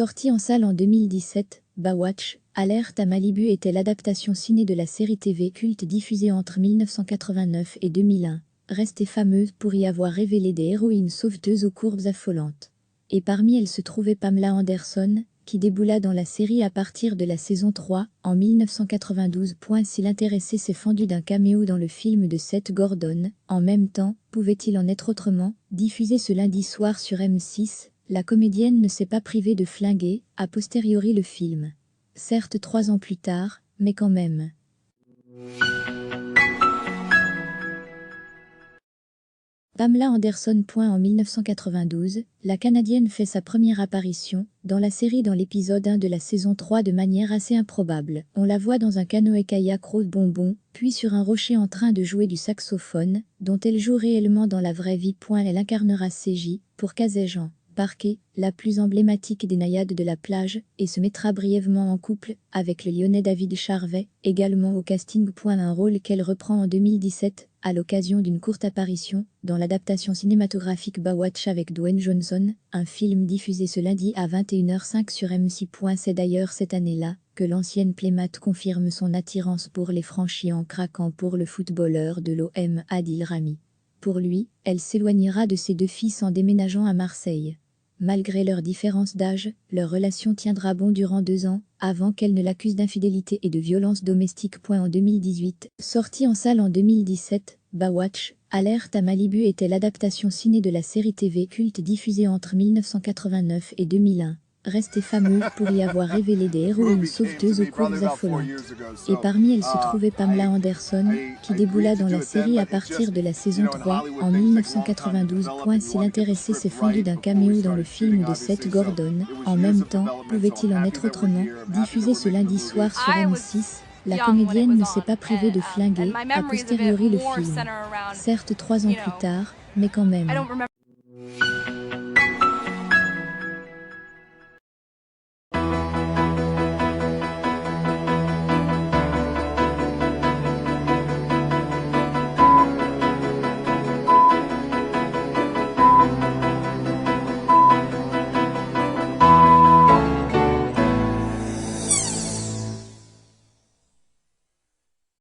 Sorti en salle en 2017, Baywatch, Alerte à Malibu était l'adaptation ciné de la série TV culte diffusée entre 1989 et 2001, restée fameuse pour y avoir révélé des héroïnes sauveteuses aux courbes affolantes. Et parmi elles se trouvait Pamela Anderson, qui déboula dans la série à partir de la saison 3, en 1992. Si l'intéressé s'est fendu d'un caméo dans le film de Seth Gordon, En même temps, pouvait-il en être autrement, diffusé ce lundi soir sur M6, la comédienne ne s'est pas privée de flinguer, a posteriori le film. Certes 3 ans plus tard, mais quand même. Pamela Anderson. En 1992, la Canadienne fait sa première apparition dans la série dans l'épisode 1 de la saison 3 de manière assez improbable. On la voit dans un canoë-kayak rose bonbon, puis sur un rocher en train de jouer du saxophone, dont elle joue réellement dans la vraie vie. Elle incarnera CJ, pour Kazé-Jean Parquet, la plus emblématique des naïades de la plage, et se mettra brièvement en couple avec le Lyonnais David Charvet, également au casting. Un rôle qu'elle reprend en 2017, à l'occasion d'une courte apparition, dans l'adaptation cinématographique Baywatch avec Dwayne Johnson, un film diffusé ce lundi à 21h05 sur M6. C'est d'ailleurs cette année-là que l'ancienne Playmate confirme son attirance pour les franchis en craquant pour le footballeur de l'OM Adil Rami. Pour lui, elle s'éloignera de ses 2 fils en déménageant à Marseille. Malgré leur différence d'âge, leur relation tiendra bon durant 2 ans, avant qu'elle ne l'accuse d'infidélité et de violence domestique. En 2018, sorti en salle en 2017, Baywatch, Alerte à Malibu était l'adaptation ciné de la série TV culte diffusée entre 1989 et 2001, restée fameuse pour y avoir révélé des héroïnes sauveteuses aux courbes affolantes. Et parmi elles se trouvait Pamela Anderson, qui déboula dans la série à partir de la saison 3, en 1992. Si l'intéressé s'est fendu d'un caméo dans le film de Seth Gordon, En même temps, pouvait-il en être autrement, diffusé ce lundi soir sur M6, la comédienne ne s'est pas privée de flinguer, a posteriori le film. Certes 3 ans plus tard, mais quand même.